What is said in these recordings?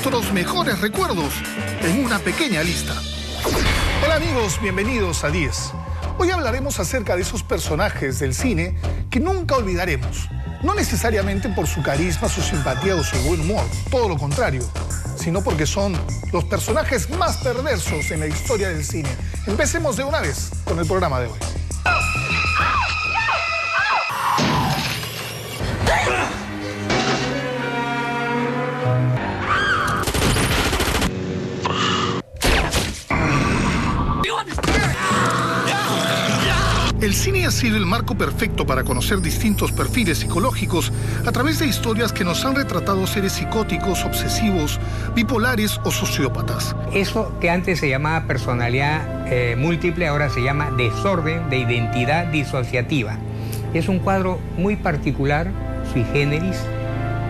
nuestros mejores recuerdos en una pequeña lista. Hola amigos, bienvenidos a 10. Hoy hablaremos acerca de esos personajes del cine que nunca olvidaremos. No necesariamente por su carisma, su simpatía o su buen humor, todo lo contrario, sino porque son los personajes más perversos en la historia del cine. Empecemos de una vez con el programa de hoy. El cine ha sido el marco perfecto para conocer distintos perfiles psicológicos a través de historias que nos han retratado seres psicóticos, obsesivos, bipolares o sociópatas. Eso que antes se llamaba personalidad múltiple, ahora se llama desorden de identidad disociativa. Es un cuadro muy particular, sui generis,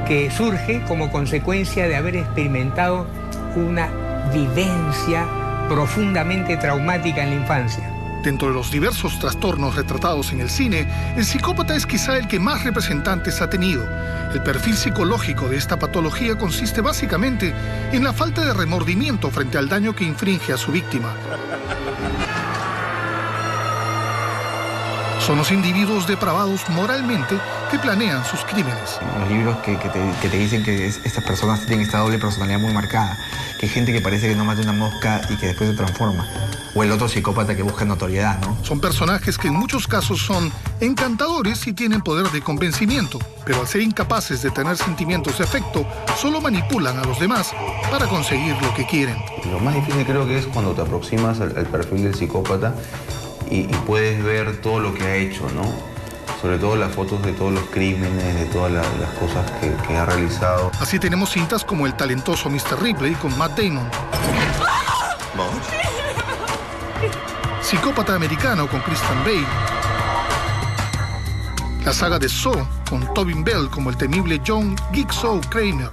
que surge como consecuencia de haber experimentado una vivencia profundamente traumática en la infancia. Dentro de los diversos trastornos retratados en el cine, el psicópata es quizá el que más representantes ha tenido. El perfil psicológico de esta patología consiste básicamente en la falta de remordimiento frente al daño que infringe a su víctima. Son los individuos depravados moralmente que planean sus crímenes. Los libros que te dicen que estas personas tienen esta doble personalidad muy marcada, que hay gente que parece que no mata una mosca y que después se transforma. O el otro psicópata que busca notoriedad, ¿no? Son personajes que en muchos casos son encantadores y tienen poder de convencimiento, pero al ser incapaces de tener sentimientos de afecto, solo manipulan a los demás para conseguir lo que quieren. Lo más difícil creo que es cuando te aproximas al perfil del psicópata y puedes ver todo lo que ha hecho, ¿no? Sobre todo las fotos de todos los crímenes, de todas las cosas que ha realizado. Así tenemos cintas como el talentoso Mr. Ripley con Matt Damon. Psicópata americano con Christian Bale. La saga de Saw con Tobin Bell como el temible John Jigsaw Kramer.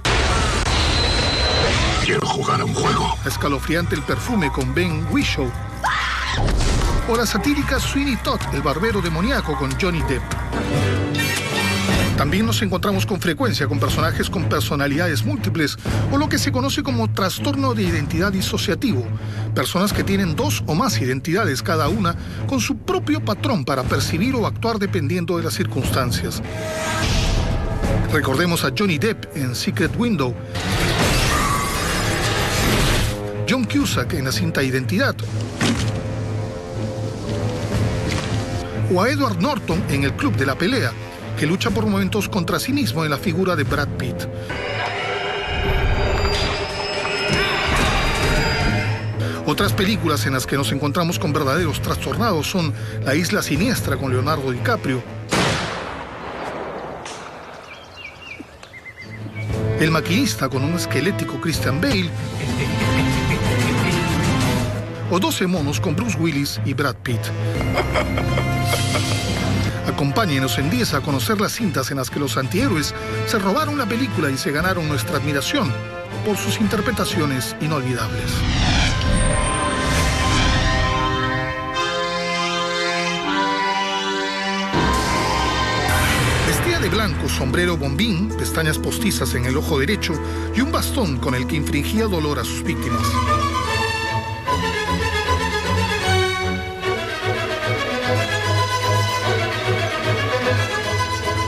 Quiero jugar a un juego. La escalofriante El perfume con Ben Whishaw. O la satírica Sweeney Todd, el barbero demoníaco con Johnny Depp. También nos encontramos con frecuencia con personajes con personalidades múltiples o lo que se conoce como trastorno de identidad disociativo. Personas que tienen dos o más identidades cada una con su propio patrón para percibir o actuar dependiendo de las circunstancias. Recordemos a Johnny Depp en Secret Window, John Cusack en la cinta Identidad, o a Edward Norton en El Club de la Pelea, que lucha por momentos contra sí mismo en la figura de Brad Pitt. Otras películas en las que nos encontramos con verdaderos trastornados son La Isla Siniestra con Leonardo DiCaprio, El Maquinista con un esquelético Christian Bale, o 12 monos con Bruce Willis y Brad Pitt. Acompáñenos en 10 a conocer las cintas en las que los antihéroes se robaron la película y se ganaron nuestra admiración por sus interpretaciones inolvidables. Vestía de blanco, sombrero bombín, pestañas postizas en el ojo derecho y un bastón con el que infringía dolor a sus víctimas.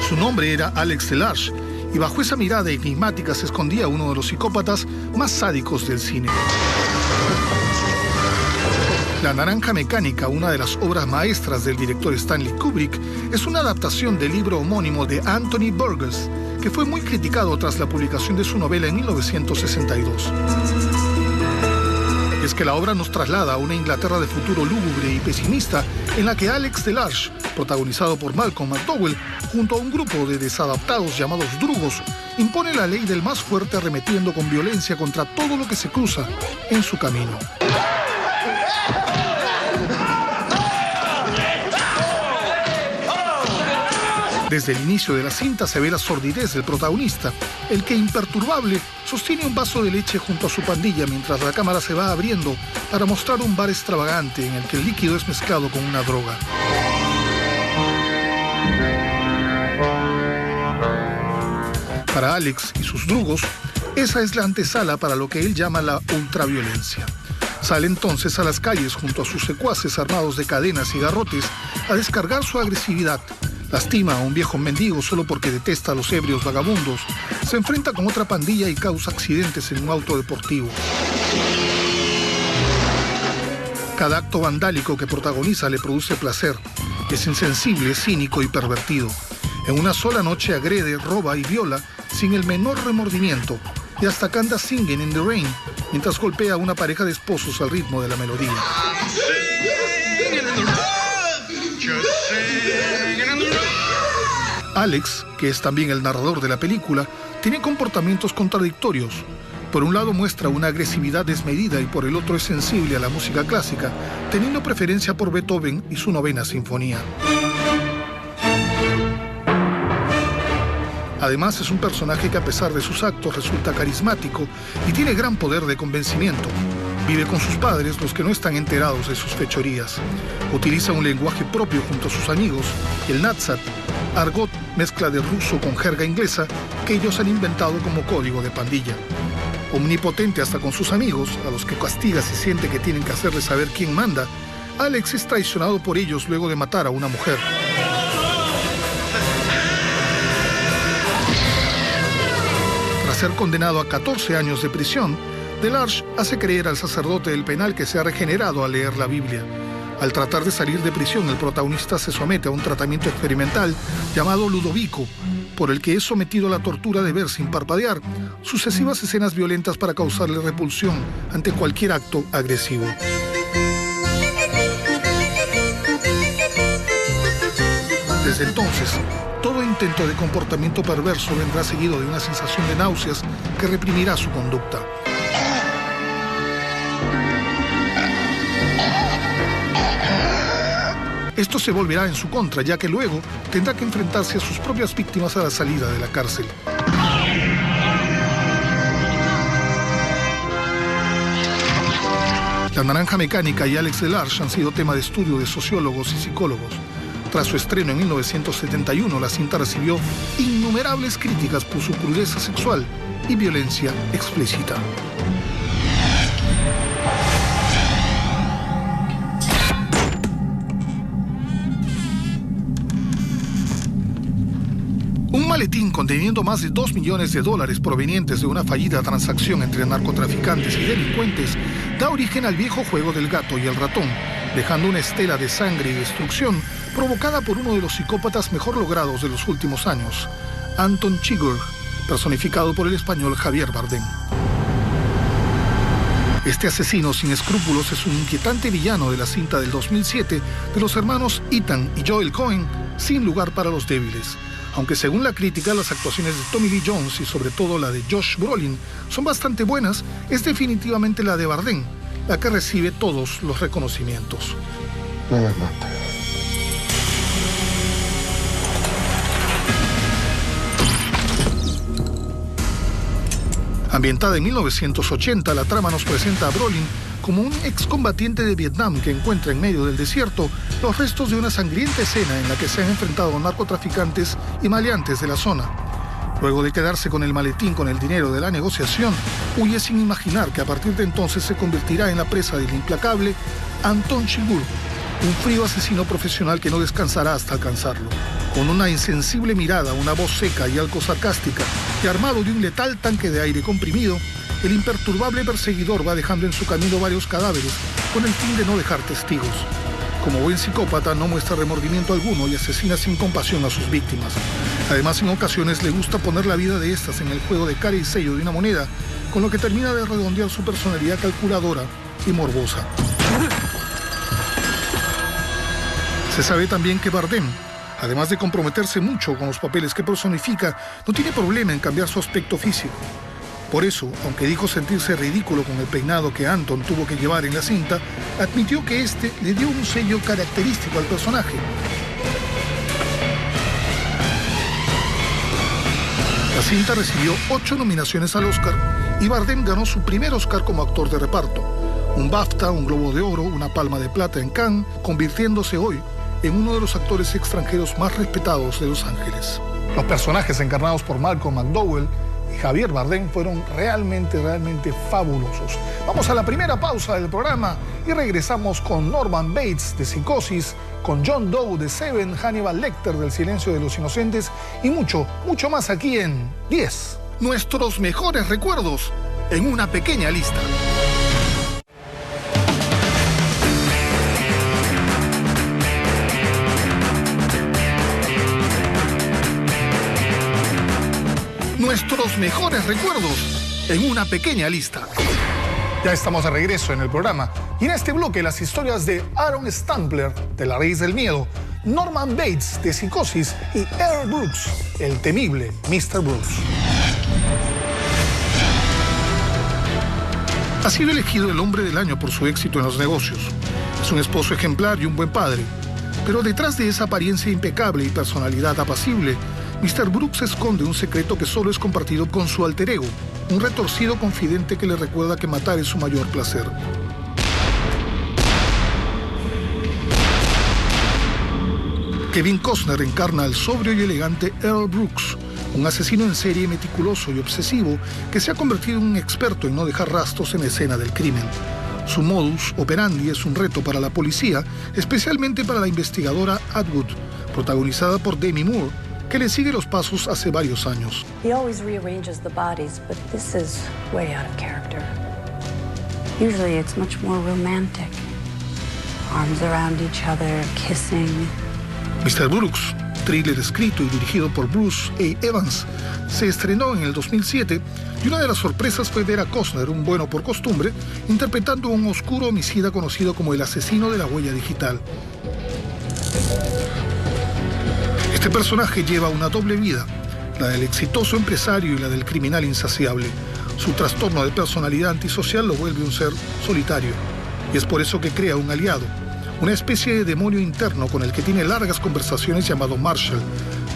Su nombre era Alex DeLarge, y bajo esa mirada enigmática se escondía uno de los psicópatas más sádicos del cine. La Naranja Mecánica, una de las obras maestras del director Stanley Kubrick, es una adaptación del libro homónimo de Anthony Burgess, que fue muy criticado tras la publicación de su novela en 1962. Es que la obra nos traslada a una Inglaterra de futuro lúgubre y pesimista en la que Alex DeLarge, protagonizado por Malcolm McDowell, junto a un grupo de desadaptados llamados drugos, impone la ley del más fuerte arremetiendo con violencia contra todo lo que se cruza en su camino. Desde el inicio de la cinta se ve la sordidez del protagonista, el que imperturbable sostiene un vaso de leche junto a su pandilla mientras la cámara se va abriendo para mostrar un bar extravagante en el que el líquido es mezclado con una droga. Para Alex y sus drugos, Esa es la antesala para lo que él llama la ultraviolencia. Sale entonces a las calles junto a sus secuaces armados de cadenas y garrotes a descargar su agresividad. Lastima a un viejo mendigo solo porque detesta a los ebrios vagabundos. Se enfrenta con otra pandilla y causa accidentes en un auto deportivo. Cada acto vandálico que protagoniza le produce placer. Es insensible, cínico y pervertido. En una sola noche agrede, roba y viola sin el menor remordimiento. Y hasta canta Singing in the Rain mientras golpea a una pareja de esposos al ritmo de la melodía. Alex, que es también el narrador de la película, tiene comportamientos contradictorios. Por un lado muestra una agresividad desmedida y por el otro es sensible a la música clásica, teniendo preferencia por Beethoven y su 9ª sinfonía. Además, es un personaje que a pesar de sus actos resulta carismático y tiene gran poder de convencimiento. Vive con sus padres, los que no están enterados de sus fechorías. Utiliza un lenguaje propio junto a sus amigos, el Nadsat, argot mezcla de ruso con jerga inglesa que ellos han inventado como código de pandilla. Omnipotente hasta con sus amigos, a los que castiga si siente que tienen que hacerle saber quién manda, Alex es traicionado por ellos luego de matar a una mujer. Tras ser condenado a 14 años de prisión, Delarge hace creer al sacerdote del penal que se ha regenerado al leer la Biblia. Al tratar de salir de prisión, el protagonista se somete a un tratamiento experimental llamado Ludovico, por el que es sometido a la tortura de ver sin parpadear sucesivas escenas violentas para causarle repulsión ante cualquier acto agresivo. Desde entonces, todo intento de comportamiento perverso vendrá seguido de una sensación de náuseas que reprimirá su conducta. Esto se volverá en su contra, ya que luego tendrá que enfrentarse a sus propias víctimas a la salida de la cárcel. La Naranja Mecánica y Alex Delarge han sido tema de estudio de sociólogos y psicólogos. Tras su estreno en 1971, la cinta recibió innumerables críticas por su crudeza sexual y violencia explícita. Un maletín conteniendo más de $2 millones provenientes de una fallida transacción entre narcotraficantes y delincuentes da origen al viejo juego del gato y el ratón, dejando una estela de sangre y destrucción provocada por uno de los psicópatas mejor logrados de los últimos años, Anton Chigurh, personificado por el español Javier Bardem. Este asesino sin escrúpulos es un inquietante villano de la cinta del 2007 de los hermanos Ethan y Joel Coen, Sin lugar para los débiles. Aunque según la crítica las actuaciones de Tommy Lee Jones y sobre todo la de Josh Brolin son bastante buenas, es definitivamente la de Bardem la que recibe todos los reconocimientos. Ambientada en 1980, la trama nos presenta a Brolin como un excombatiente de Vietnam que encuentra en medio del desierto los restos de una sangrienta escena en la que se han enfrentado narcotraficantes y maleantes de la zona. Luego de quedarse con el maletín con el dinero de la negociación, huye sin imaginar que a partir de entonces se convertirá en la presa del implacable Anton Chigurh, un frío asesino profesional que no descansará hasta alcanzarlo. Con una insensible mirada, una voz seca y algo sarcástica, y armado de un letal tanque de aire comprimido, el imperturbable perseguidor va dejando en su camino varios cadáveres con el fin de no dejar testigos. Como buen psicópata, no muestra remordimiento alguno y asesina sin compasión a sus víctimas. Además, en ocasiones le gusta poner la vida de estas en el juego de cara y sello de una moneda, con lo que termina de redondear su personalidad calculadora y morbosa. Se sabe también que Bardem, además de comprometerse mucho con los papeles que personifica, no tiene problema en cambiar su aspecto físico. Por eso, aunque dijo sentirse ridículo con el peinado que Anton tuvo que llevar en la cinta, admitió que este le dio un sello característico al personaje. La cinta recibió 8 nominaciones al Oscar y Bardem ganó su primer Oscar como actor de reparto. Un BAFTA, un Globo de Oro, una Palma de Plata en Cannes, convirtiéndose hoy en uno de los actores extranjeros más respetados de Los Ángeles. Los personajes encarnados por Malcolm McDowell y Javier Bardem fueron realmente fabulosos. Vamos a la primera pausa del programa y regresamos con Norman Bates de Psicosis, con John Doe de Seven, Hannibal Lecter del Silencio de los Inocentes y mucho más aquí en 10. Nuestros mejores recuerdos en una pequeña lista. Nuestros mejores recuerdos en una pequeña lista. Ya estamos de regreso en el programa y en este bloque las historias de Aaron Stampler de La Raíz del Miedo, Norman Bates de Psicosis y Earl Brooks, el temible Mr. Brooks. Ha sido elegido el hombre del año por su éxito en los negocios. Es un esposo ejemplar y un buen padre. Pero detrás de esa apariencia impecable y personalidad apacible, Mr. Brooks esconde un secreto que solo es compartido con su alter ego, un retorcido confidente que le recuerda que matar es su mayor placer. Kevin Costner encarna al sobrio y elegante Earl Brooks, un asesino en serie meticuloso y obsesivo que se ha convertido en un experto en no dejar rastros en la escena del crimen. Su modus operandi es un reto para la policía, especialmente para la investigadora Atwood, protagonizada por Demi Moore, que le sigue los pasos hace varios años. He always rearranges the bodies, but this is way out of character. Usually it's much more romantic. Arms around each other, kissing. Mr. Brooks, thriller escrito y dirigido por Bruce A. Evans, se estrenó en el 2007 y una de las sorpresas fue ver a Costner, un bueno por costumbre, interpretando a un oscuro homicida conocido como el asesino de la huella digital. Este personaje lleva una doble vida, la del exitoso empresario y la del criminal insaciable. Su trastorno de personalidad antisocial lo vuelve un ser solitario, y es por eso que crea un aliado, una especie de demonio interno con el que tiene largas conversaciones llamado Marshall,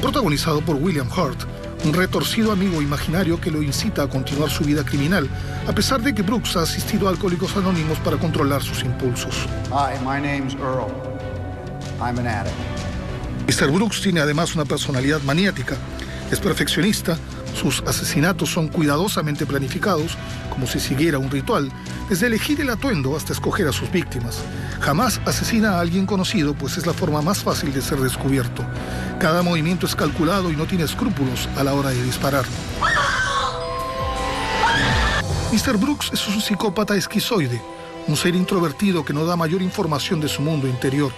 protagonizado por William Hurt, un retorcido amigo imaginario que lo incita a continuar su vida criminal, a pesar de que Brooks ha asistido a Alcohólicos Anónimos para controlar sus impulsos. Hi, my name's Earl. I'm an addict. Mr. Brooks tiene además una personalidad maniática. Es perfeccionista, sus asesinatos son cuidadosamente planificados, como si siguiera un ritual, desde elegir el atuendo hasta escoger a sus víctimas. Jamás asesina a alguien conocido, pues es la forma más fácil de ser descubierto. Cada movimiento es calculado y no tiene escrúpulos a la hora de disparar. Mr. Brooks es un psicópata esquizoide, un ser introvertido que no da mayor información de su mundo interior.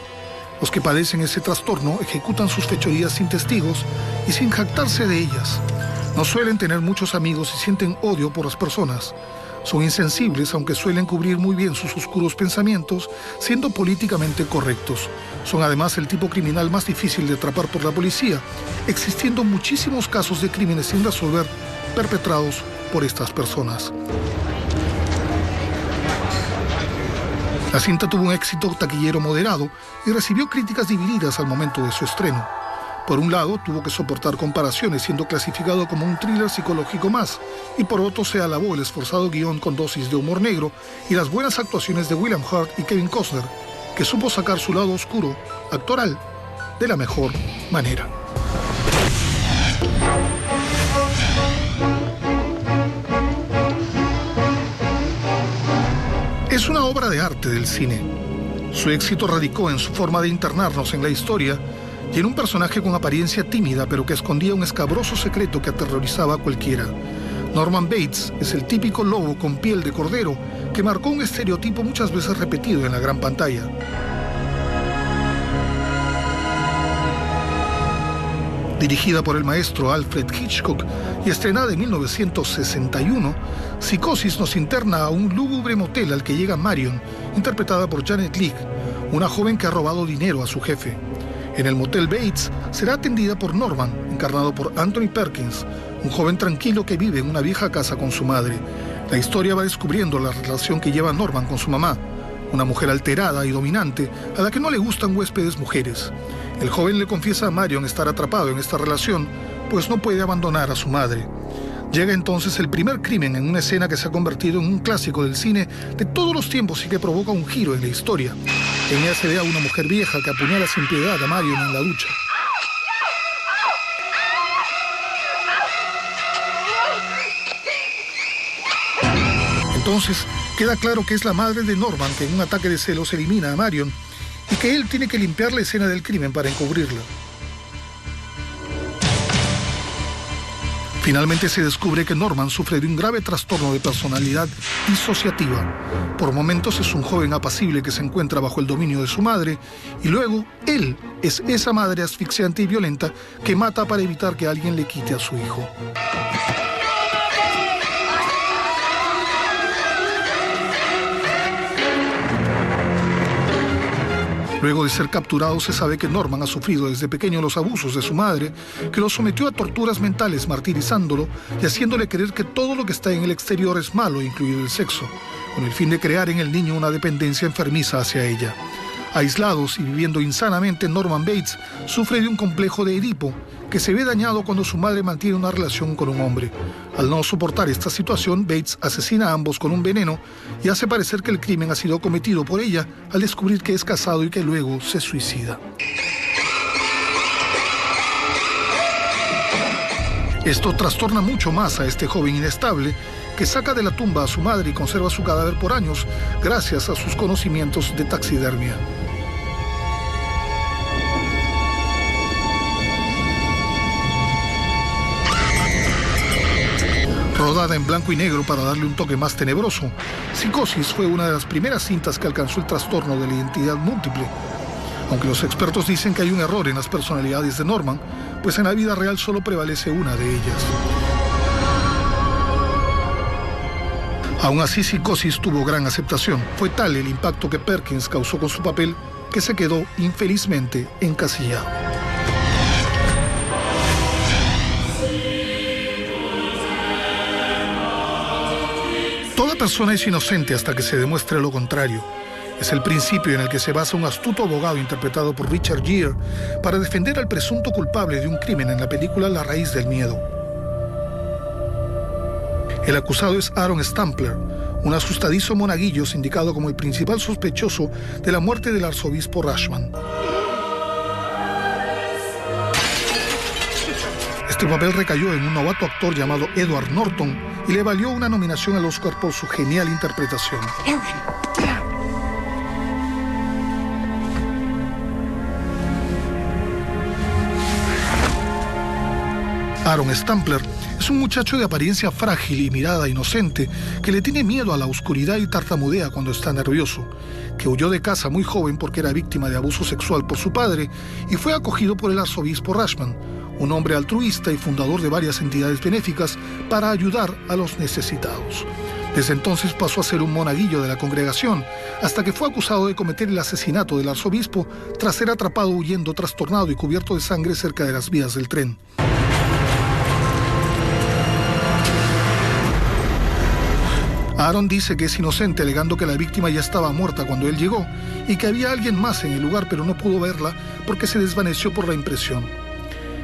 Los que padecen ese trastorno ejecutan sus fechorías sin testigos y sin jactarse de ellas. No suelen tener muchos amigos y sienten odio por las personas. Son insensibles, aunque suelen cubrir muy bien sus oscuros pensamientos, siendo políticamente correctos. Son además el tipo criminal más difícil de atrapar por la policía, existiendo muchísimos casos de crímenes sin resolver perpetrados por estas personas. La cinta tuvo un éxito taquillero moderado y recibió críticas divididas al momento de su estreno. Por un lado, tuvo que soportar comparaciones siendo clasificado como un thriller psicológico más, y por otro se alabó el esforzado guión con dosis de humor negro y las buenas actuaciones de William Hurt y Kevin Costner, que supo sacar su lado oscuro, actoral, de la mejor manera. Es una obra de arte del cine. Su éxito radicó en su forma de internarnos en la historia y en un personaje con apariencia tímida pero que escondía un escabroso secreto que aterrorizaba a cualquiera. Norman Bates es el típico lobo con piel de cordero que marcó un estereotipo muchas veces repetido en la gran pantalla. Dirigida por el maestro Alfred Hitchcock y estrenada en 1961, Psicosis nos interna a un lúgubre motel al que llega Marion, interpretada por Janet Leigh, una joven que ha robado dinero a su jefe. En el motel Bates será atendida por Norman, encarnado por Anthony Perkins, un joven tranquilo que vive en una vieja casa con su madre. La historia va descubriendo la relación que lleva Norman con su mamá, una mujer alterada y dominante a la que no le gustan huéspedes mujeres. El joven le confiesa a Marion estar atrapado en esta relación, pues no puede abandonar a su madre. Llega entonces el primer crimen en una escena que se ha convertido en un clásico del cine de todos los tiempos y que provoca un giro en la historia. En ella se ve a una mujer vieja que apuñala sin piedad a Marion en la ducha. Entonces queda claro que es la madre de Norman que en un ataque de celos elimina a Marion y que él tiene que limpiar la escena del crimen para encubrirla. Finalmente se descubre que Norman sufre de un grave trastorno de personalidad disociativa. Por momentos es un joven apacible que se encuentra bajo el dominio de su madre y luego él es esa madre asfixiante y violenta que mata para evitar que alguien le quite a su hijo. Luego de ser capturado, se sabe que Norman ha sufrido desde pequeño los abusos de su madre, que lo sometió a torturas mentales martirizándolo y haciéndole creer que todo lo que está en el exterior es malo, incluido el sexo, con el fin de crear en el niño una dependencia enfermiza hacia ella. Aislados y viviendo insanamente, Norman Bates sufre de un complejo de Edipo, que se ve dañado cuando su madre mantiene una relación con un hombre. Al no soportar esta situación, Bates asesina a ambos con un veneno y hace parecer que el crimen ha sido cometido por ella al descubrir que es casado y que luego se suicida. Esto trastorna mucho más a este joven inestable que saca de la tumba a su madre y conserva su cadáver por años gracias a sus conocimientos de taxidermia. Rodada en blanco y negro para darle un toque más tenebroso, Psicosis fue una de las primeras cintas que alcanzó el trastorno de la identidad múltiple. Aunque los expertos dicen que hay un error en las personalidades de Norman, pues en la vida real solo prevalece una de ellas. Aún así, Psicosis tuvo gran aceptación. Fue tal el impacto que Perkins causó con su papel que se quedó infelizmente encasillado. Toda persona es inocente hasta que se demuestre lo contrario. Es el principio en el que se basa un astuto abogado interpretado por Richard Gere para defender al presunto culpable de un crimen en la película La raíz del miedo. El acusado es Aaron Stampler, un asustadizo monaguillo sindicado como el principal sospechoso de la muerte del arzobispo Rashman. Este papel recayó en un novato actor llamado Edward Norton y le valió una nominación al Oscar por su genial interpretación. Aaron Stampler es un muchacho de apariencia frágil y mirada inocente que le tiene miedo a la oscuridad y tartamudea cuando está nervioso, que huyó de casa muy joven porque era víctima de abuso sexual por su padre y fue acogido por el arzobispo Rashman, un hombre altruista y fundador de varias entidades benéficas para ayudar a los necesitados. Desde entonces pasó a ser un monaguillo de la congregación, hasta que fue acusado de cometer el asesinato del arzobispo tras ser atrapado huyendo trastornado y cubierto de sangre cerca de las vías del tren. Aaron dice que es inocente, alegando que la víctima ya estaba muerta cuando él llegó y que había alguien más en el lugar, pero no pudo verla porque se desvaneció por la impresión.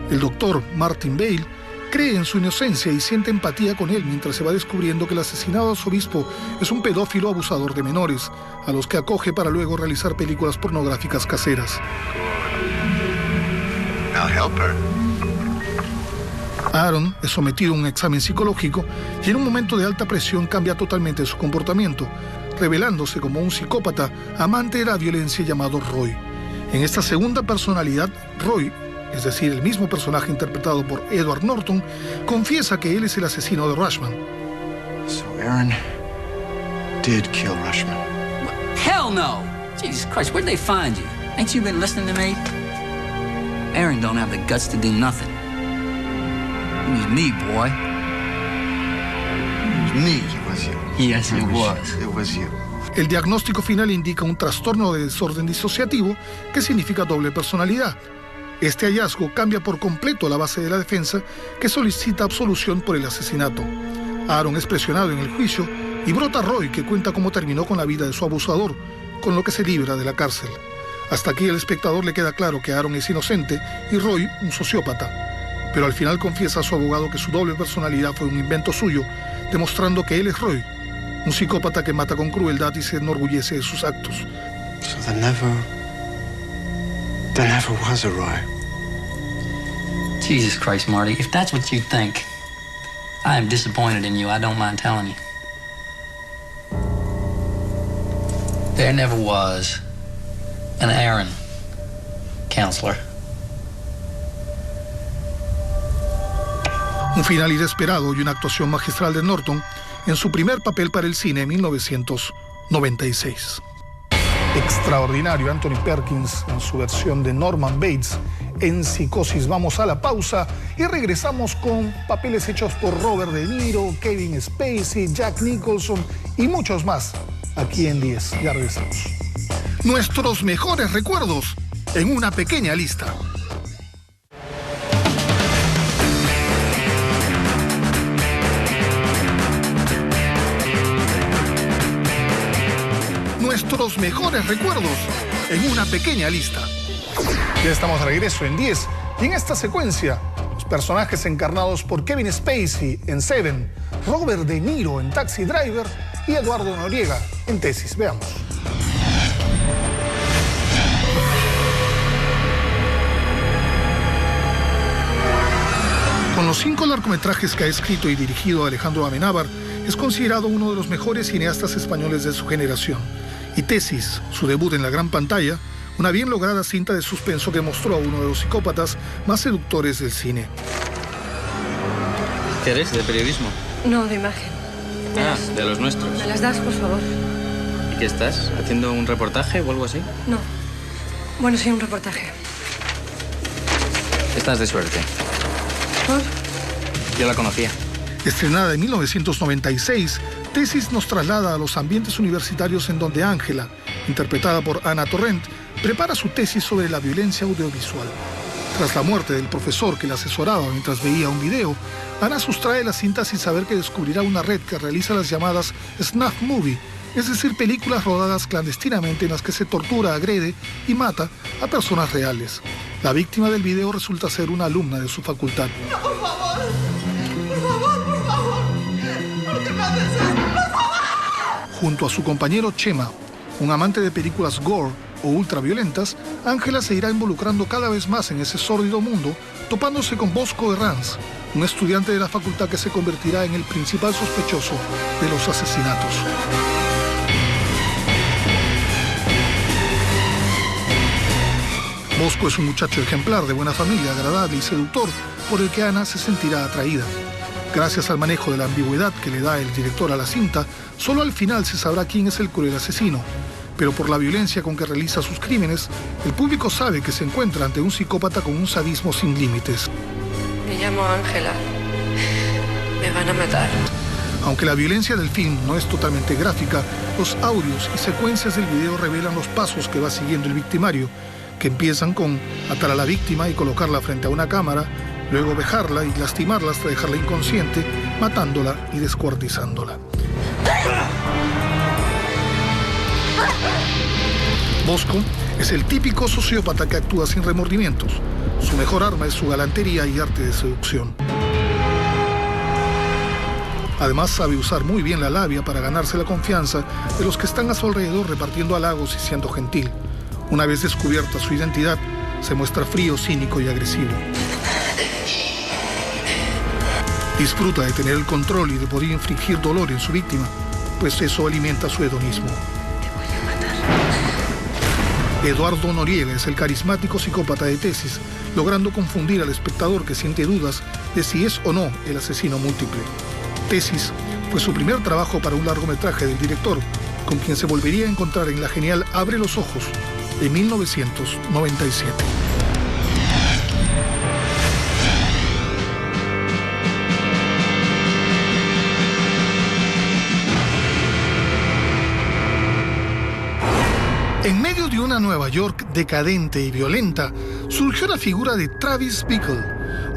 El doctor Martin Bale cree en su inocencia y siente empatía con él mientras se va descubriendo que el asesinado arzobispo es un pedófilo abusador de menores, a los que acoge para luego realizar películas pornográficas caseras. Aaron es sometido a un examen psicológico y en un momento de alta presión cambia totalmente su comportamiento, revelándose como un psicópata amante de la violencia llamado Roy. En esta segunda personalidad, Roy, es decir, el mismo personaje interpretado por Edward Norton, confiesa que él es el asesino de Rashman. So Aaron did kill Rashman. Hell no! Jesus Christ, where'd they find you? Ain't you been listening to me? Aaron don't have the guts to do nothing. It was me, boy. It was me, it was you. Yes, it was. It was you. El diagnóstico final indica un trastorno de desorden disociativo que significa doble personalidad. Este hallazgo cambia por completo la base de la defensa, que solicita absolución por el asesinato. Aaron es presionado en el juicio y brota Roy, que cuenta cómo terminó con la vida de su abusador, con lo que se libra de la cárcel. Hasta aquí al espectador le queda claro que Aaron es inocente y Roy un sociópata. Pero al final confiesa a su abogado que su doble personalidad fue un invento suyo, demostrando que él es Roy, un psicópata que mata con crueldad y se enorgullece de sus actos. So there never was a Roy. Jesus Christ, Marty, if that's what you think, I am disappointed in you. I don't mind telling you. There never was an Aaron, counselor. Un final inesperado y una actuación magistral de Norton en su primer papel para el cine en 1996. Extraordinario Anthony Perkins en su versión de Norman Bates en Psicosis. Vamos a la pausa y regresamos con papeles hechos por Robert De Niro, Kevin Spacey, Jack Nicholson y muchos más aquí en 10. Ya regresamos. Nuestros mejores recuerdos en una pequeña lista. Nuestros mejores recuerdos en una pequeña lista. Ya estamos de regreso en 10 y en esta secuencia los personajes encarnados por Kevin Spacey en Seven, Robert De Niro en Taxi Driver y Eduardo Noriega en Tesis. Veamos. Con los 5 largometrajes que ha escrito y dirigido Alejandro Amenábar, es considerado uno de los mejores cineastas españoles de su generación. Y Tesis, su debut en la gran pantalla, una bien lograda cinta de suspenso que mostró a uno de los psicópatas más seductores del cine. ¿Qué eres? ¿De periodismo? No, de imagen. De los nuestros. ¿Me las das, por favor? ¿Y qué estás? ¿Haciendo un reportaje o algo así? No. Bueno, sí, un reportaje. Estás de suerte. ¿Por? Yo la conocía. Estrenada en 1996, Tesis nos traslada a los ambientes universitarios en donde Ángela, interpretada por Ana Torrent, prepara su tesis sobre la violencia audiovisual. Tras la muerte del profesor que la asesoraba mientras veía un video, Ana sustrae la cinta sin saber que descubrirá una red que realiza las llamadas snuff movie, es decir, películas rodadas clandestinamente en las que se tortura, agrede y mata a personas reales. La víctima del video resulta ser una alumna de su facultad. No, por favor. Por favor, por favor. ¿Por qué me haces esto? ¡Por favor! Junto a su compañero Chema, un amante de películas gore o ultraviolentas, Ángela se irá involucrando cada vez más en ese sórdido mundo, topándose con Bosco Herranz, un estudiante de la facultad que se convertirá en el principal sospechoso de los asesinatos. Bosco es un muchacho ejemplar, de buena familia, agradable y seductor, por el que Ana se sentirá atraída. Gracias al manejo de la ambigüedad que le da el director a la cinta, solo al final se sabrá quién es el cruel asesino. Pero por la violencia con que realiza sus crímenes, el público sabe que se encuentra ante un psicópata con un sadismo sin límites. Me llamo Ángela. Me van a matar. Aunque la violencia del film no es totalmente gráfica, los audios y secuencias del video revelan los pasos que va siguiendo el victimario, que empiezan con atar a la víctima y colocarla frente a una cámara, luego vejarla y lastimarla hasta dejarla inconsciente, matándola y descuartizándola. Bosco es el típico sociópata que actúa sin remordimientos. Su mejor arma es su galantería y arte de seducción. Además, sabe usar muy bien la labia para ganarse la confianza de los que están a su alrededor repartiendo halagos y siendo gentil. Una vez descubierta su identidad, se muestra frío, cínico y agresivo. Disfruta de tener el control y de poder infligir dolor en su víctima, pues eso alimenta su hedonismo. Eduardo Noriega es el carismático psicópata de Tesis, logrando confundir al espectador que siente dudas de si es o no el asesino múltiple. Tesis fue su primer trabajo para un largometraje del director, con quien se volvería a encontrar en la genial Abre los ojos, de 1997. En medio de una Nueva York decadente y violenta, surgió la figura de Travis Bickle,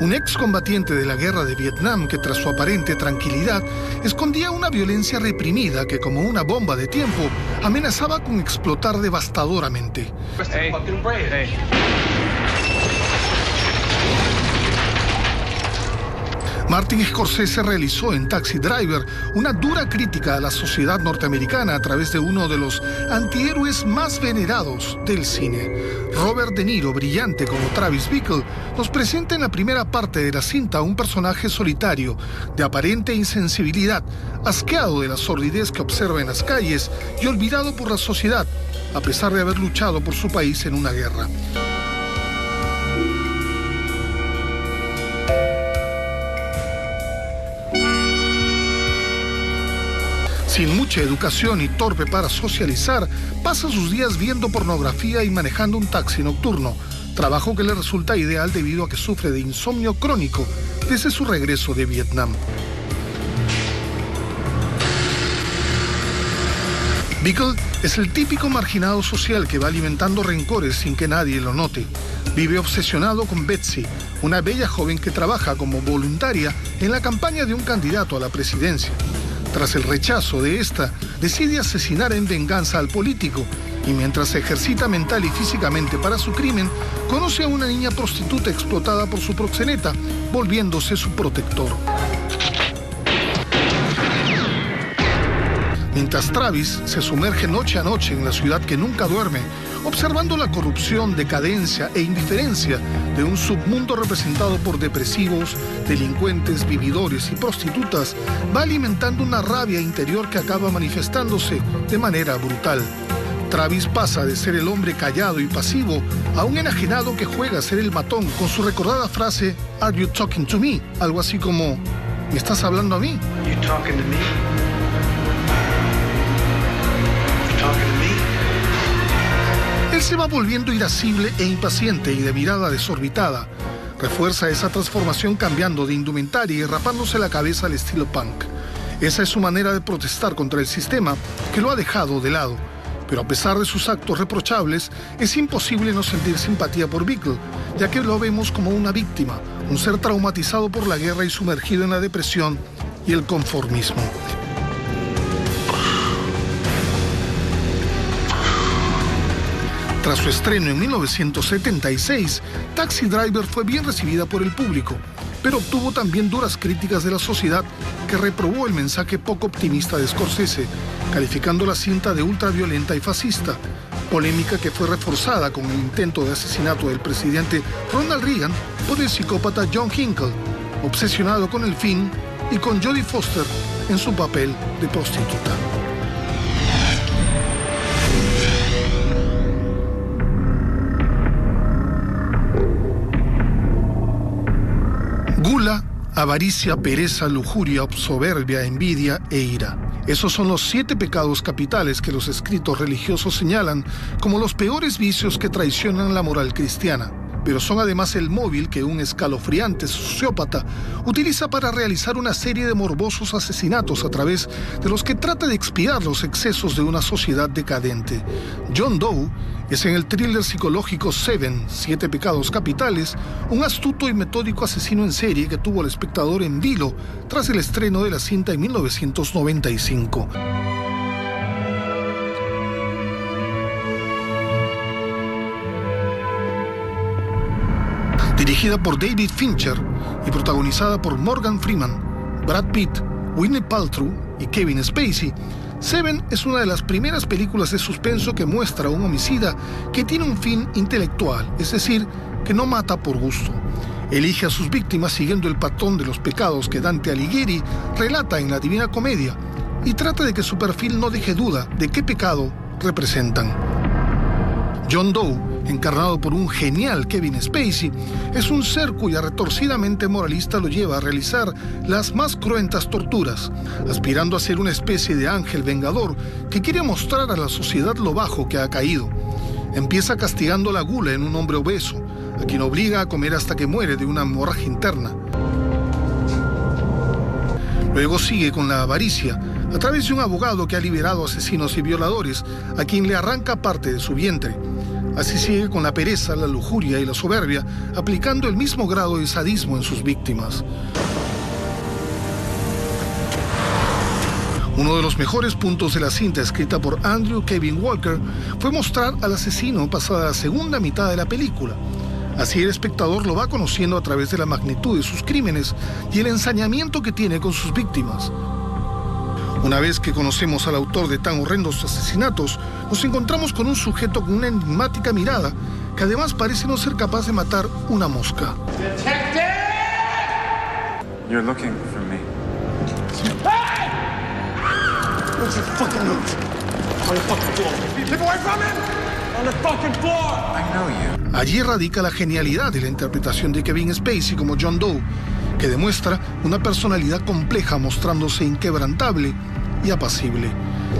un excombatiente de la guerra de Vietnam que tras su aparente tranquilidad escondía una violencia reprimida que como una bomba de tiempo amenazaba con explotar devastadoramente. Martin Scorsese realizó en Taxi Driver una dura crítica a la sociedad norteamericana a través de uno de los antihéroes más venerados del cine. Robert De Niro, brillante como Travis Bickle, nos presenta en la primera parte de la cinta a un personaje solitario, de aparente insensibilidad, asqueado de la sordidez que observa en las calles y olvidado por la sociedad, a pesar de haber luchado por su país en una guerra. Sin mucha educación y torpe para socializar, pasa sus días viendo pornografía y manejando un taxi nocturno, trabajo que le resulta ideal debido a que sufre de insomnio crónico desde su regreso de Vietnam. Bickle es el típico marginado social que va alimentando rencores sin que nadie lo note. Vive obsesionado con Betsy, una bella joven que trabaja como voluntaria en la campaña de un candidato a la presidencia. Tras el rechazo de esta, decide asesinar en venganza al político y mientras se ejercita mental y físicamente para su crimen, conoce a una niña prostituta explotada por su proxeneta, volviéndose su protector. Mientras Travis se sumerge noche a noche en la ciudad que nunca duerme, observando la corrupción, decadencia e indiferencia de un submundo representado por depresivos, delincuentes, vividores y prostitutas, va alimentando una rabia interior que acaba manifestándose de manera brutal. Travis pasa de ser el hombre callado y pasivo a un enajenado que juega a ser el matón con su recordada frase "Are you talking to me?", algo así como "¿Me estás hablando a mí?". You talking to me? Él se va volviendo irascible e impaciente y de mirada desorbitada. Refuerza esa transformación cambiando de indumentaria y rapándose la cabeza al estilo punk. Esa es su manera de protestar contra el sistema que lo ha dejado de lado. Pero a pesar de sus actos reprochables, es imposible no sentir simpatía por Bickle, ya que lo vemos como una víctima, un ser traumatizado por la guerra y sumergido en la depresión y el conformismo. Tras su estreno en 1976, Taxi Driver fue bien recibida por el público, pero obtuvo también duras críticas de la sociedad que reprobó el mensaje poco optimista de Scorsese, calificando la cinta de ultraviolenta y fascista, polémica que fue reforzada con el intento de asesinato del presidente Ronald Reagan por el psicópata John Hinckley, obsesionado con el fin y con Jodie Foster en su papel de prostituta. Gula, avaricia, pereza, lujuria, soberbia, envidia e ira. Esos son los 7 pecados capitales que los escritos religiosos señalan como los peores vicios que traicionan la moral cristiana. Pero son además el móvil que un escalofriante sociópata utiliza para realizar una serie de morbosos asesinatos a través de los que trata de expiar los excesos de una sociedad decadente. John Doe es en el thriller psicológico Seven, 7 pecados capitales, un astuto y metódico asesino en serie que tuvo al espectador en vilo tras el estreno de la cinta en 1995. Dirigida por David Fincher y protagonizada por Morgan Freeman, Brad Pitt, Gwyneth Paltrow y Kevin Spacey, Seven es una de las primeras películas de suspenso que muestra a un homicida que tiene un fin intelectual, es decir, que no mata por gusto. Elige a sus víctimas siguiendo el patrón de los pecados que Dante Alighieri relata en la Divina Comedia y trata de que su perfil no deje duda de qué pecado representan. John Doe, encarnado por un genial Kevin Spacey, es un ser cuya retorcidamente moralista lo lleva a realizar las más cruentas torturas, aspirando a ser una especie de ángel vengador que quiere mostrar a la sociedad lo bajo que ha caído. Empieza castigando la gula en un hombre obeso, a quien obliga a comer hasta que muere de una hemorragia interna. Luego sigue con la avaricia, a través de un abogado que ha liberado a asesinos y violadores, a quien le arranca parte de su vientre. Así sigue con la pereza, la lujuria y la soberbia, aplicando el mismo grado de sadismo en sus víctimas. Uno de los mejores puntos de la cinta escrita por Andrew Kevin Walker fue mostrar al asesino pasada la segunda mitad de la película. Así el espectador lo va conociendo a través de la magnitud de sus crímenes y el ensañamiento que tiene con sus víctimas. Una vez que conocemos al autor de tan horrendos asesinatos, nos encontramos con un sujeto con una enigmática mirada que además parece no ser capaz de matar una mosca. You're looking for me. Hey! What's your fucking move? On the fucking floor. Keep away from him! On the fucking floor! I know you. Allí radica la genialidad de la interpretación de Kevin Spacey como John Doe, que demuestra una personalidad compleja mostrándose inquebrantable y apacible.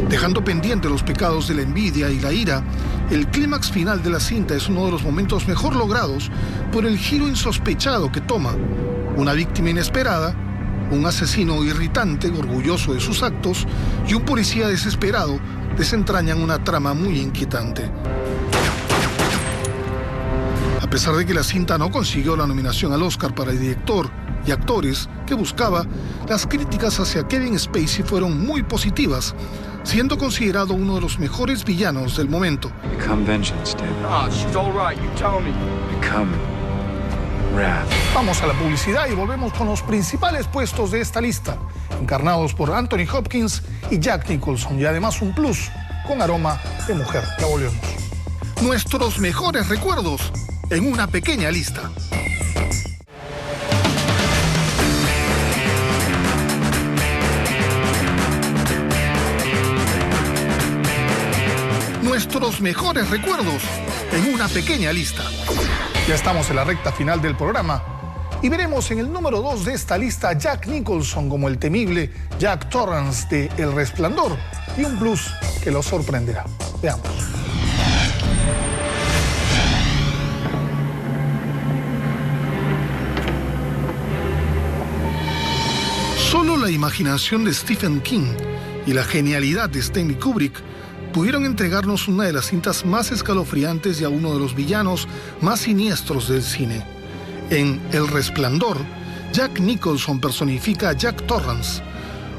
Dejando pendiente los pecados de la envidia y la ira, el clímax final de la cinta es uno de los momentos mejor logrados por el giro insospechado que toma. Una víctima inesperada, un asesino irritante, orgulloso de sus actos, y un policía desesperado desentrañan una trama muy inquietante. A pesar de que la cinta no consiguió la nominación al Oscar para el director y actores que buscaba, las críticas hacia Kevin Spacey fueron muy positivas, siendo considerado uno de los mejores villanos del momento. Become vengeance, David. Oh, she's all right. You tell me. Become wrath. Vamos a la publicidad y volvemos con los principales puestos de esta lista, encarnados por Anthony Hopkins y Jack Nicholson, y además un plus con aroma de mujer. Ya volvemos. Nuestros mejores recuerdos en una pequeña lista. Nuestros mejores recuerdos en una pequeña lista. Ya estamos en la recta final del programa y veremos en el número 2 de esta lista a Jack Nicholson como el temible Jack Torrance de El Resplandor y un plus que lo sorprenderá. Veamos. Solo la imaginación de Stephen King y la genialidad de Stanley Kubrick pudieron entregarnos una de las cintas más escalofriantes y a uno de los villanos más siniestros del cine. En El Resplandor, Jack Nicholson personifica a Jack Torrance,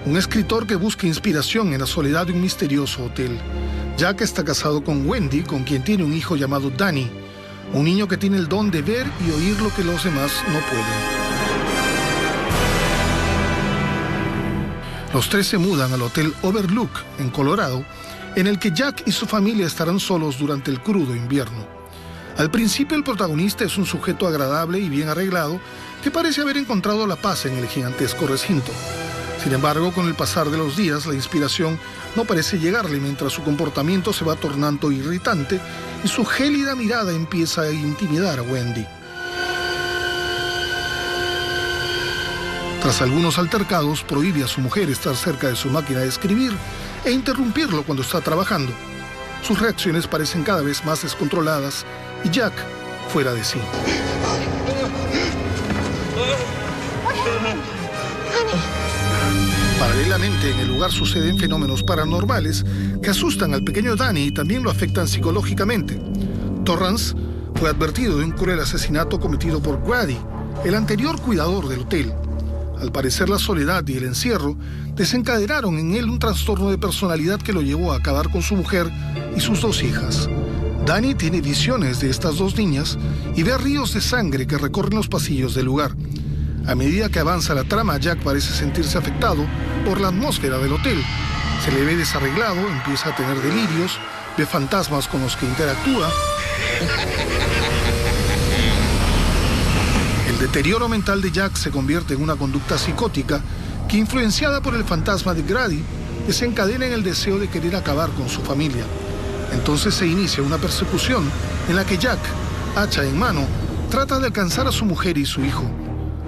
un escritor que busca inspiración en la soledad de un misterioso hotel. Jack está casado con Wendy, con quien tiene un hijo llamado Danny, un niño que tiene el don de ver y oír lo que los demás no pueden. Los tres se mudan al Hotel Overlook, en Colorado, en el que Jack y su familia estarán solos durante el crudo invierno. Al principio el protagonista es un sujeto agradable y bien arreglado que parece haber encontrado la paz en el gigantesco recinto. Sin embargo, con el pasar de los días, la inspiración no parece llegarle mientras su comportamiento se va tornando irritante y su gélida mirada empieza a intimidar a Wendy. Tras algunos altercados, prohíbe a su mujer estar cerca de su máquina de escribir e interrumpirlo cuando está trabajando. Sus reacciones parecen cada vez más descontroladas y Jack fuera de sí. Paralelamente, en el lugar suceden fenómenos paranormales que asustan al pequeño Danny y también lo afectan psicológicamente. Torrance fue advertido de un cruel asesinato cometido por Grady, el anterior cuidador del hotel. Al parecer, la soledad y el encierro desencadenaron en él un trastorno de personalidad que lo llevó a acabar con su mujer y sus dos hijas. Danny tiene visiones de estas dos niñas y ve ríos de sangre que recorren los pasillos del lugar. A medida que avanza la trama, Jack parece sentirse afectado por la atmósfera del hotel. Se le ve desarreglado, empieza a tener delirios, ve fantasmas con los que interactúa. El deterioro mental de Jack se convierte en una conducta psicótica que, influenciada por el fantasma de Grady, desencadena en el deseo de querer acabar con su familia. Entonces se inicia una persecución en la que Jack, hacha en mano, trata de alcanzar a su mujer y su hijo.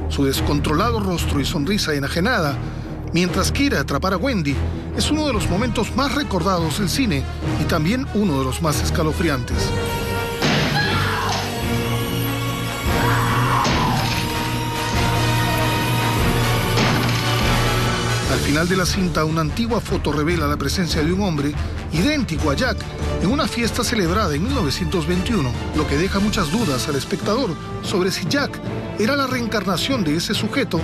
Su descontrolado rostro y sonrisa enajenada, mientras quiere atrapar a Wendy, es uno de los momentos más recordados del cine y también uno de los más escalofriantes. Al final de la cinta, una antigua foto revela la presencia de un hombre idéntico a Jack en una fiesta celebrada en 1921, lo que deja muchas dudas al espectador sobre si Jack era la reencarnación de ese sujeto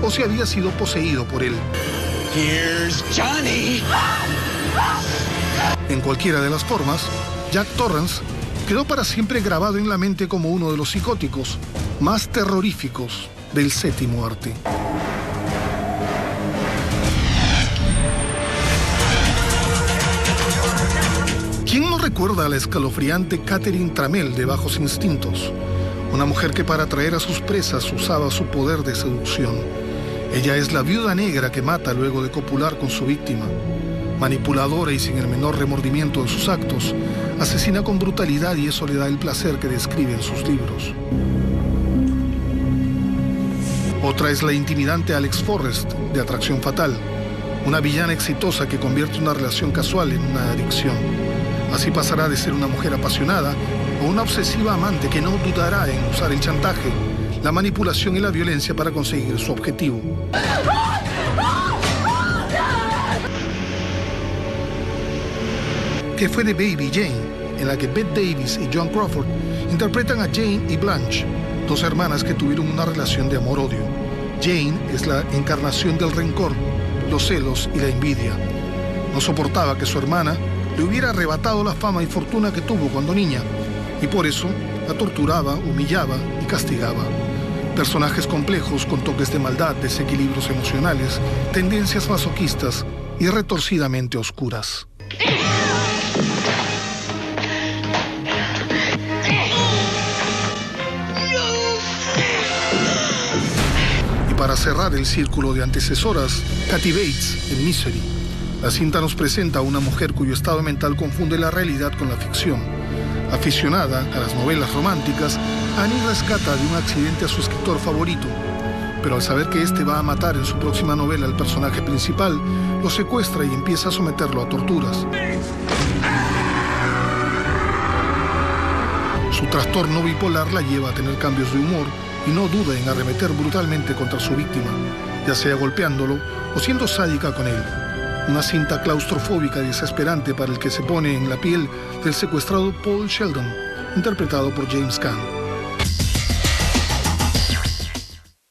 o si había sido poseído por él. Here's Johnny. En cualquiera de las formas, Jack Torrance quedó para siempre grabado en la mente como uno de los psicóticos más terroríficos del séptimo arte. ¿Quién no recuerda a la escalofriante Catherine Tramell de Bajos Instintos? Una mujer que para atraer a sus presas usaba su poder de seducción. Ella es la viuda negra que mata luego de copular con su víctima. Manipuladora y sin el menor remordimiento de sus actos, asesina con brutalidad y eso le da el placer que describe en sus libros. Otra es la intimidante Alex Forrest, de Atracción Fatal, una villana exitosa que convierte una relación casual en una adicción. Así pasará de ser una mujer apasionada o una obsesiva amante que no dudará en usar el chantaje, la manipulación y la violencia para conseguir su objetivo. ¿Qué fue de Baby Jane?, en la que Bette Davis y Joan Crawford interpretan a Jane y Blanche, dos hermanas que tuvieron una relación de amor-odio. Jane es la encarnación del rencor, los celos y la envidia. No soportaba que su hermana le hubiera arrebatado la fama y fortuna que tuvo cuando niña, y por eso la torturaba, humillaba y castigaba. Personajes complejos con toques de maldad, desequilibrios emocionales, tendencias masoquistas y retorcidamente oscuras. Y para cerrar el círculo de antecesoras, Kathy Bates en Misery. La cinta nos presenta a una mujer cuyo estado mental confunde la realidad con la ficción. Aficionada a las novelas románticas, Annie rescata de un accidente a su escritor favorito. Pero al saber que este va a matar en su próxima novela al personaje principal, lo secuestra y empieza a someterlo a torturas. Su trastorno bipolar la lleva a tener cambios de humor y no duda en arremeter brutalmente contra su víctima, ya sea golpeándolo o siendo sádica con él. Una cinta claustrofóbica y desesperante para el que se pone en la piel del secuestrado Paul Sheldon, interpretado por James Caan.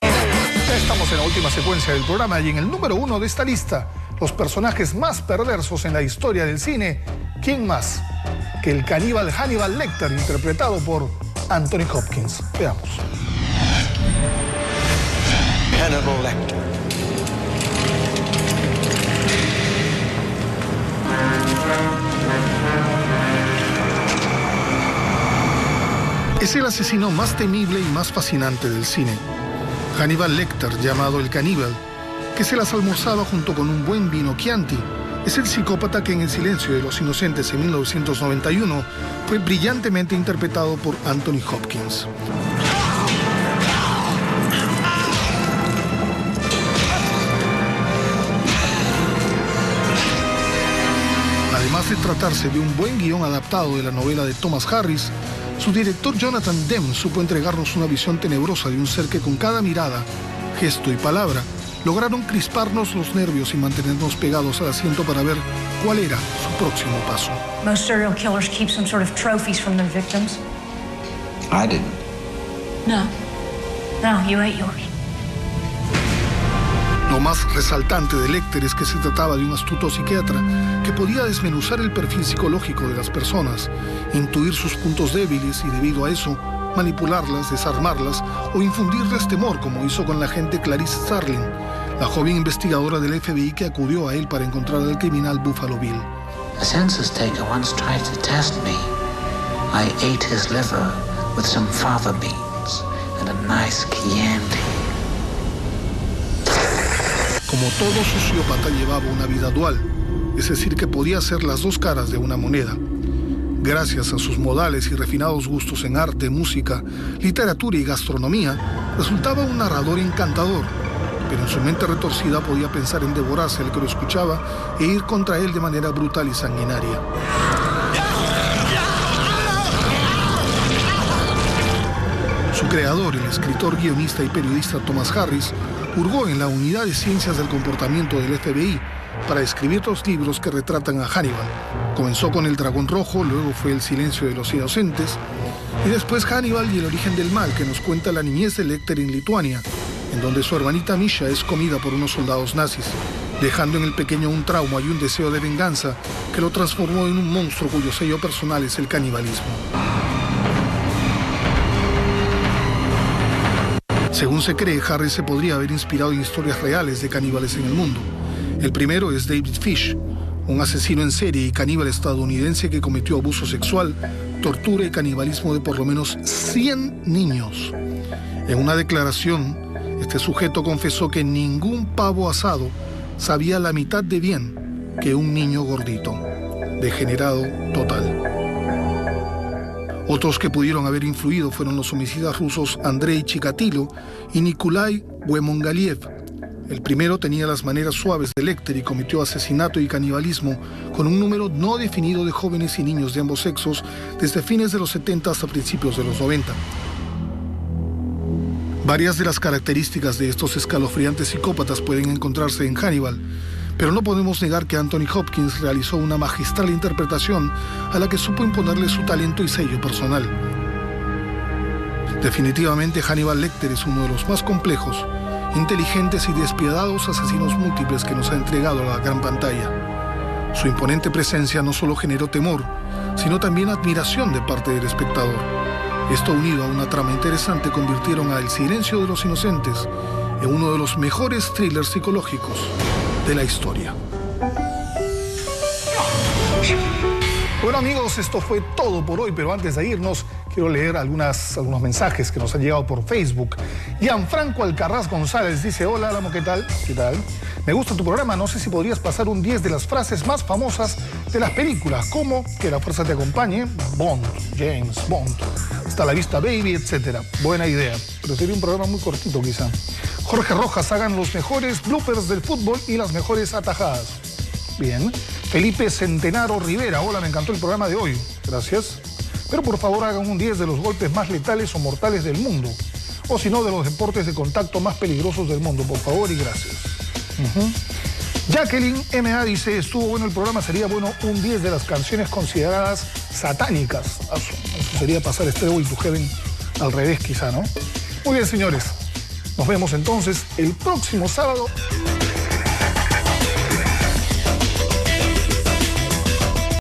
Ya estamos en la última secuencia del programa y en el número 1 de esta lista, los personajes más perversos en la historia del cine. ¿Quién más que el caníbal Hannibal Lecter, interpretado por Anthony Hopkins? Veamos. Hannibal Lecter. Es el asesino más temible y más fascinante del cine. Hannibal Lecter, llamado el caníbal, que se las almorzaba junto con un buen vino Chianti, es el psicópata que en El silencio de los inocentes en 1991 fue brillantemente interpretado por Anthony Hopkins. Además de tratarse de un buen guión adaptado de la novela de Thomas Harris, su director Jonathan Demme supo entregarnos una visión tenebrosa de un ser que con cada mirada, gesto y palabra lograron crisparnos los nervios y mantenernos pegados al asiento para ver cuál era su próximo paso. Most serial killers keep some sort of trophies from their victims. I didn't. No. No, you ate yours. Lo más resaltante de Lecter es que se trataba de un astuto psiquiatra que podía desmenuzar el perfil psicológico de las personas, intuir sus puntos débiles y debido a eso manipularlas, desarmarlas o infundirles temor, como hizo con la agente Clarice Starling, la joven investigadora del FBI que acudió a él para encontrar al criminal Buffalo Bill. A census taker once tried to test me. I ate his liver with some fava beans and a nice Chianti. Como todo sociópata llevaba una vida dual, es decir, que podía ser las dos caras de una moneda. Gracias a sus modales y refinados gustos en arte, música, literatura y gastronomía, resultaba un narrador encantador, pero en su mente retorcida podía pensar en devorarse al que lo escuchaba e ir contra él de manera brutal y sanguinaria. Su creador, el escritor, guionista y periodista Thomas Harris, hurgó en la Unidad de Ciencias del Comportamiento del FBI para escribir dos libros que retratan a Hannibal. Comenzó con El Dragón Rojo, luego fue El silencio de los inocentes, y después Hannibal y el origen del mal, que nos cuenta la niñez de Lecter en Lituania, en donde su hermanita Misha es comida por unos soldados nazis, dejando en el pequeño un trauma y un deseo de venganza que lo transformó en un monstruo cuyo sello personal es el canibalismo. Según se cree, Harry se podría haber inspirado en historias reales de caníbales en el mundo. El primero es David Fish, un asesino en serie y caníbal estadounidense que cometió abuso sexual, tortura y canibalismo de por lo menos 100 niños. En una declaración, este sujeto confesó que ningún pavo asado sabía la mitad de bien que un niño gordito. Degenerado total. Otros que pudieron haber influido fueron los homicidas rusos Andrei Chikatilo y Nikolai Buemongaliev. El primero tenía las maneras suaves de Lecter y cometió asesinato y canibalismo con un número no definido de jóvenes y niños de ambos sexos desde fines de los 70 hasta principios de los 90. Varias de las características de estos escalofriantes psicópatas pueden encontrarse en Hannibal, pero no podemos negar que Anthony Hopkins realizó una magistral interpretación a la que supo imponerle su talento y sello personal. Definitivamente Hannibal Lecter es uno de los más complejos, inteligentes y despiadados asesinos múltiples que nos ha entregado a la gran pantalla. Su imponente presencia no solo generó temor, sino también admiración de parte del espectador. Esto, unido a una trama interesante, convirtieron a El silencio de los inocentes en uno de los mejores thrillers psicológicos de la historia. Bueno, amigos, esto fue todo por hoy, pero antes de irnos quiero leer algunos mensajes que nos han llegado por Facebook. Gianfranco Alcarraz González dice: hola, Álamo, ¿qué tal? ¿Qué tal? Me gusta tu programa, no sé si podrías pasar un 10 de las frases más famosas de las películas, como que la fuerza te acompañe, Bond, James Bond, hasta la vista baby, etc. Buena idea, pero sería un programa muy cortito quizá. Jorge Rojas: hagan los mejores bloopers del fútbol y las mejores atajadas. Bien. Felipe Centenaro Rivera: hola, me encantó el programa de hoy. Gracias. Pero por favor hagan un 10 de los golpes más letales o mortales del mundo. O si no, de los deportes de contacto más peligrosos del mundo. Por favor y gracias. Jacqueline M.A. dice: estuvo bueno el programa, sería bueno un 10 de las canciones consideradas satánicas. Eso sería pasar Stairway to Heaven al revés quizá, ¿no? Muy bien, señores. Nos vemos entonces el próximo sábado